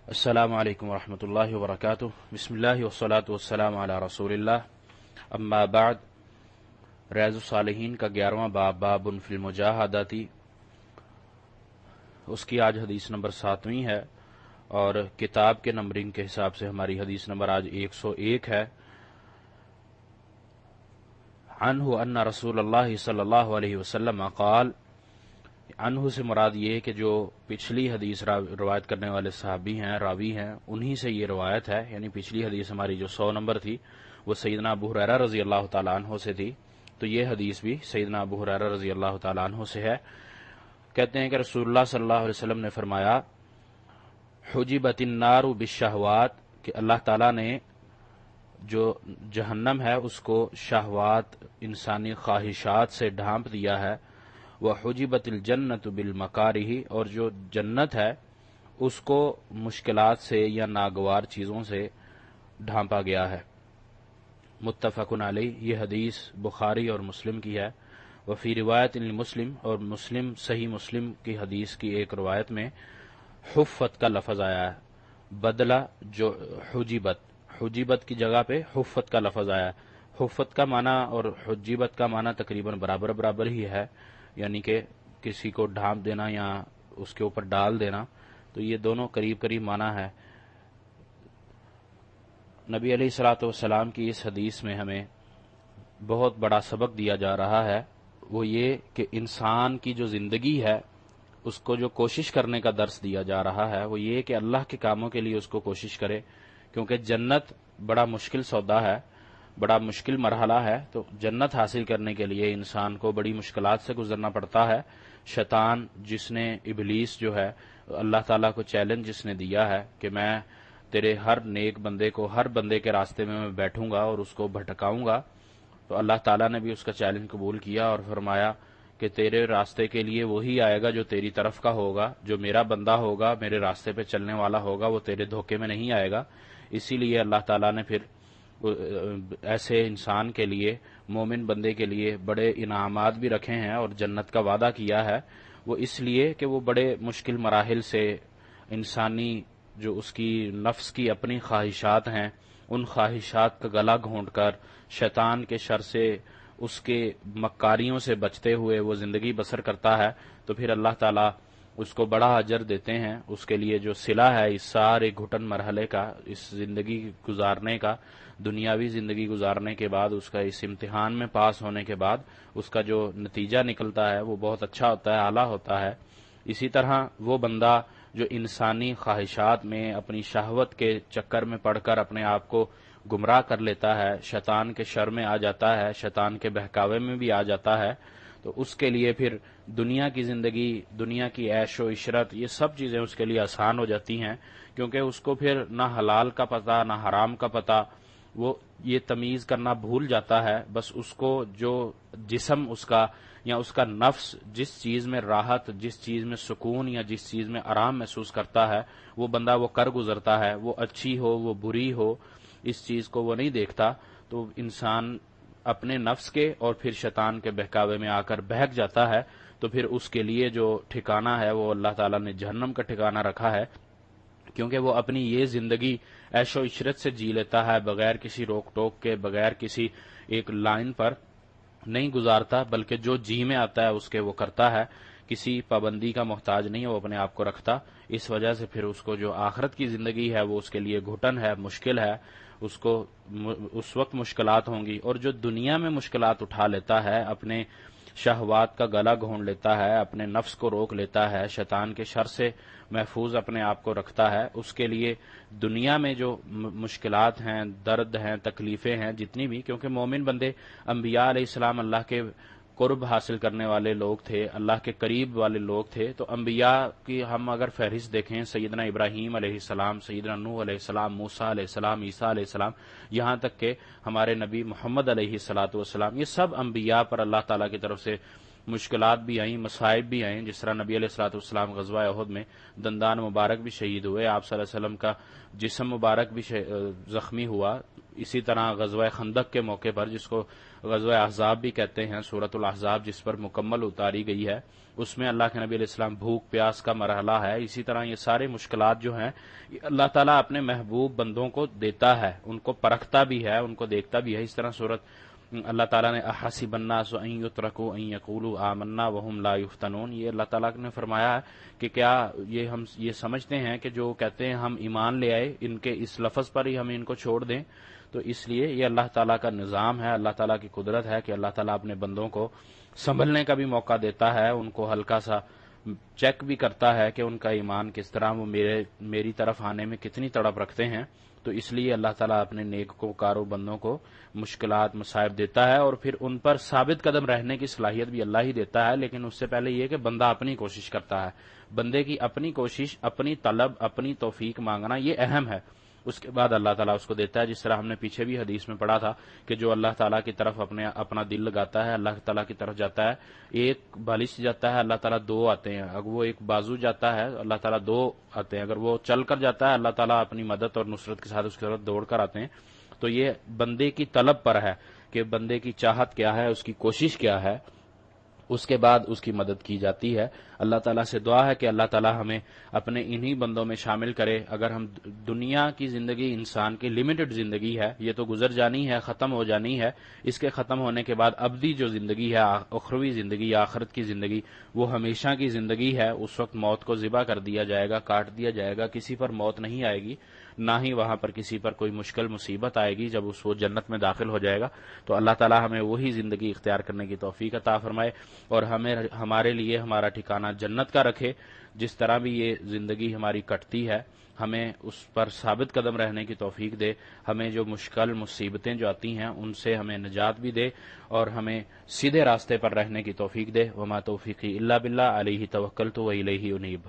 السلام علیکم ورحمۃ اللہ وبرکاتہ۔ بسم اللہ والصلاۃ والسلام علی رسول اللہ، اما بعد۔ ریاض الصالحین کا 11واں باب، باب فی المجاہدۃ، اس کی آج حدیث نمبر 7ویں ہے، اور کتاب کے نمبرنگ کے حساب سے ہماری حدیث نمبر آج 101 ہے۔ عنہ ان رسول اللہ صلی اللہ علیہ وسلم قال، عنہ سے مراد یہ کہ جو پچھلی حدیث روایت کرنے والے صحابی ہیں، راوی ہیں، انہی سے یہ روایت ہے، یعنی پچھلی حدیث ہماری جو 100 نمبر تھی وہ سیدنا ابو ہریرہ رضی اللہ تعالیٰ عنہ سے تھی، تو یہ حدیث بھی سیدنا ابو ہریرہ رضی اللہ تعالیٰ عنہ سے ہے۔ کہتے ہیں کہ رسول اللہ صلی اللہ علیہ وسلم نے فرمایا، حجبت النار بالشہوات، کہ اللہ تعالیٰ نے جو جہنم ہے اس کو شہوات، انسانی خواہشات سے ڈھانپ دیا ہے، وحجبت الجنت بالمکارہ، اور جو جنت ہے اس کو مشکلات سے یا ناگوار چیزوں سے ڈھانپا گیا ہے۔ متفق علیہ، یہ حدیث بخاری اور مسلم کی ہے۔ وفی روایت مسلم، اور مسلم صحیح مسلم کی حدیث کی ایک روایت میں حفت کا لفظ آیا ہے، بدلہ جو حجبت کی جگہ پہ حفت کا لفظ آیا ہے۔ حفت کا معنی اور حجبت کا معنی تقریباً برابر ہی ہے، یعنی کہ کسی کو ڈھانپ دینا یا اس کے اوپر ڈال دینا، تو یہ دونوں قریب معنی ہے۔ نبی علیہ الصلوۃ والسلام کی اس حدیث میں ہمیں بہت بڑا سبق دیا جا رہا ہے، وہ یہ کہ انسان کی جو زندگی ہے اس کو جو کوشش کرنے کا درس دیا جا رہا ہے وہ یہ کہ اللہ کے کاموں کے لیے اس کو کوشش کرے، کیونکہ جنت بڑا مشکل سودا ہے، بڑا مشکل مرحلہ ہے، تو جنت حاصل کرنے کے لیے انسان کو بڑی مشکلات سے گزرنا پڑتا ہے۔ شیطان جس نے، ابلیس جو ہے، اللہ تعالیٰ کو چیلنج جس نے دیا ہے کہ میں تیرے ہر نیک بندے کو، ہر بندے کے راستے میں بیٹھوں گا اور اس کو بھٹکاؤں گا، تو اللہ تعالیٰ نے بھی اس کا چیلنج قبول کیا اور فرمایا کہ تیرے راستے کے لیے وہی آئے گا جو تیری طرف کا ہوگا، جو میرا بندہ ہوگا، میرے راستے پہ چلنے والا ہوگا، وہ تیرے دھوکے میں نہیں آئے گا۔ اسی لیے اللہ تعالیٰ نے پھر ایسے انسان کے لیے، مومن بندے کے لیے بڑے انعامات بھی رکھے ہیں اور جنت کا وعدہ کیا ہے، وہ اس لیے کہ وہ بڑے مشکل مراحل سے انسانی جو اس کی نفس کی اپنی خواہشات ہیں، ان خواہشات کا گلا گھونٹ کر شیطان کے شر سے، اس کے مکاریوں سے بچتے ہوئے وہ زندگی بسر کرتا ہے، تو پھر اللہ تعالیٰ اس کو بڑا اجر دیتے ہیں، اس کے لیے جو صلہ ہے اس سارے گھٹن مرحلے کا، اس زندگی گزارنے کا، دنیاوی زندگی گزارنے کے بعد، اس کا اس امتحان میں پاس ہونے کے بعد اس کا جو نتیجہ نکلتا ہے وہ بہت اچھا ہوتا ہے، اعلیٰ ہوتا ہے۔ اسی طرح وہ بندہ جو انسانی خواہشات میں، اپنی شہوت کے چکر میں پڑ کر اپنے آپ کو گمراہ کر لیتا ہے، شیطان کے شر میں آ جاتا ہے، شیطان کے بہکاوے میں بھی آ جاتا ہے، تو اس کے لیے پھر دنیا کی زندگی، دنیا کی عیش و عشرت، یہ سب چیزیں اس کے لیے آسان ہو جاتی ہیں، کیونکہ اس کو پھر نہ حلال کا پتہ نہ حرام کا پتہ، وہ یہ تمیز کرنا بھول جاتا ہے۔ بس اس کو جو جسم اس کا یا اس کا نفس جس چیز میں راحت، جس چیز میں سکون یا جس چیز میں آرام محسوس کرتا ہے، وہ بندہ وہ کر گزرتا ہے، وہ اچھی ہو وہ بری ہو، اس چیز کو وہ نہیں دیکھتا، تو انسان اپنے نفس کے اور پھر شیطان کے بہکاوے میں آ کر بہک جاتا ہے، تو پھر اس کے لیے جو ٹھکانہ ہے وہ اللہ تعالیٰ نے جہنم کا ٹھکانہ رکھا ہے، کیونکہ وہ اپنی یہ زندگی عیش و عشرت سے جی لیتا ہے، بغیر کسی روک ٹوک کے، بغیر کسی ایک لائن پر نہیں گزارتا، بلکہ جو جی میں آتا ہے اس کے وہ کرتا ہے، کسی پابندی کا محتاج نہیں ہے وہ اپنے آپ کو رکھتا۔ اس وجہ سے پھر اس کو جو آخرت کی زندگی ہے وہ اس کے لیے گھٹن ہے، مشکل ہے، اس کو اس وقت مشکلات ہوں گی، اور جو دنیا میں مشکلات اٹھا لیتا ہے، اپنے شہوات کا گلا گھونٹ لیتا ہے، اپنے نفس کو روک لیتا ہے، شیطان کے شر سے محفوظ اپنے آپ کو رکھتا ہے، اس کے لیے دنیا میں جو مشکلات ہیں، درد ہیں، تکلیفیں ہیں جتنی بھی، کیونکہ مومن بندے انبیاء علیہ السلام اللہ کے قرب حاصل کرنے والے لوگ تھے، اللہ کے قریب والے لوگ تھے، تو انبیاء کی ہم اگر فہرست دیکھیں، سیدنا ابراہیم علیہ السلام، سیدنا نوح علیہ السلام، موسیٰ علیہ السلام، عیسیٰ علیہ السلام، یہاں تک کہ ہمارے نبی محمد علیہ الصلوۃ والسلام، یہ سب انبیاء پر اللہ تعالیٰ کی طرف سے مشکلات بھی آئیں، مصائب بھی آئیں، جس طرح نبی علیہ الصلوۃ والسلام غزوہ احد میں دندان مبارک بھی شہید ہوئے، آپ صلی اللہ علیہ وسلم کا جسم مبارک بھی زخمی ہوا۔ اسی طرح غزوہ خندق کے موقع پر، جس کو غزوہ احزاب بھی کہتے ہیں، سورۃ الاحزاب جس پر مکمل اتاری گئی ہے، اس میں اللہ کے نبی علیہ السلام بھوک پیاس کا مرحلہ ہے۔ اسی طرح یہ سارے مشکلات جو ہیں اللہ تعالیٰ اپنے محبوب بندوں کو دیتا ہے، ان کو پرکھتا بھی ہے، ان کو دیکھتا بھی ہے۔ اس طرح سورۃ اللہ تعالیٰ نے احسب الناس ان یترکوا ان یقولوا آمنا وهم لا یفتنون، یہ اللہ تعالیٰ نے فرمایا ہے کہ کیا ہم یہ سمجھتے ہیں کہ جو کہتے ہیں ہم ایمان لے آئے، ان کے اس لفظ پر ہی ہم ان کو چھوڑ دیں؟ تو اس لیے یہ اللہ تعالیٰ کا نظام ہے، اللہ تعالیٰ کی قدرت ہے کہ اللہ تعالیٰ اپنے بندوں کو سنبھلنے کا بھی موقع دیتا ہے، ان کو ہلکا سا چیک بھی کرتا ہے کہ ان کا ایمان کس طرح، وہ میری طرف آنے میں کتنی تڑپ رکھتے ہیں۔ تو اس لیے اللہ تعالیٰ اپنے نیک کارو بندوں کو مشکلات مصائب دیتا ہے، اور پھر ان پر ثابت قدم رہنے کی صلاحیت بھی اللہ ہی دیتا ہے، لیکن اس سے پہلے یہ کہ بندہ اپنی کوشش کرتا ہے۔ بندے کی اپنی کوشش، اپنی طلب، اپنی توفیق مانگنا، یہ اہم ہے۔ اس کے بعد اللہ تعالیٰ اس کو دیتا ہے، جس طرح ہم نے پیچھے بھی حدیث میں پڑھا تھا کہ جو اللہ تعالیٰ کی طرف اپنا دل لگاتا ہے، اللہ تعالیٰ کی طرف جاتا ہے، ایک بالش جاتا ہے، اللہ تعالیٰ دو آتے ہیں۔ اگر وہ ایک بازو جاتا ہے، اللہ تعالیٰ دو آتے ہیں۔ اگر وہ چل کر جاتا ہے، اللہ تعالیٰ اپنی مدد اور نصرت کے ساتھ اس کی طرف دوڑ کر آتے ہیں۔ تو یہ بندے کی طلب پر ہے کہ بندے کی چاہت کیا ہے، اس کی کوشش کیا ہے، اس کے بعد اس کی مدد کی جاتی ہے۔ اللہ تعالیٰ سے دعا ہے کہ اللہ تعالیٰ ہمیں اپنے انہی بندوں میں شامل کرے۔ اگر ہم دنیا کی زندگی انسان کی لمیٹڈ زندگی ہے، یہ تو گزر جانی ہے، ختم ہو جانی ہے۔ اس کے ختم ہونے کے بعد ابدی جو زندگی ہے، اخروی زندگی، آخرت کی زندگی، وہ ہمیشہ کی زندگی ہے۔ اس وقت موت کو ذبح کر دیا جائے گا، کاٹ دیا جائے گا، کسی پر موت نہیں آئے گی، نہ ہی وہاں پر کسی پر کوئی مشکل مصیبت آئے گی جب وہ جنت میں داخل ہو جائے گا۔ تو اللہ تعالیٰ ہمیں وہی زندگی اختیار کرنے کی توفیق عطا فرمائے، اور ہمارے لیے ہمارا ٹھکانہ جنت کا رکھے۔ جس طرح بھی یہ زندگی ہماری کٹتی ہے، ہمیں اس پر ثابت قدم رہنے کی توفیق دے، ہمیں جو مشکل مصیبتیں جو آتی ہیں ان سے ہمیں نجات بھی دے، اور ہمیں سیدھے راستے پر رہنے کی توفیق دے۔ وما توفیقی الا باللہ، علیہ توکلت و الیہ انیب۔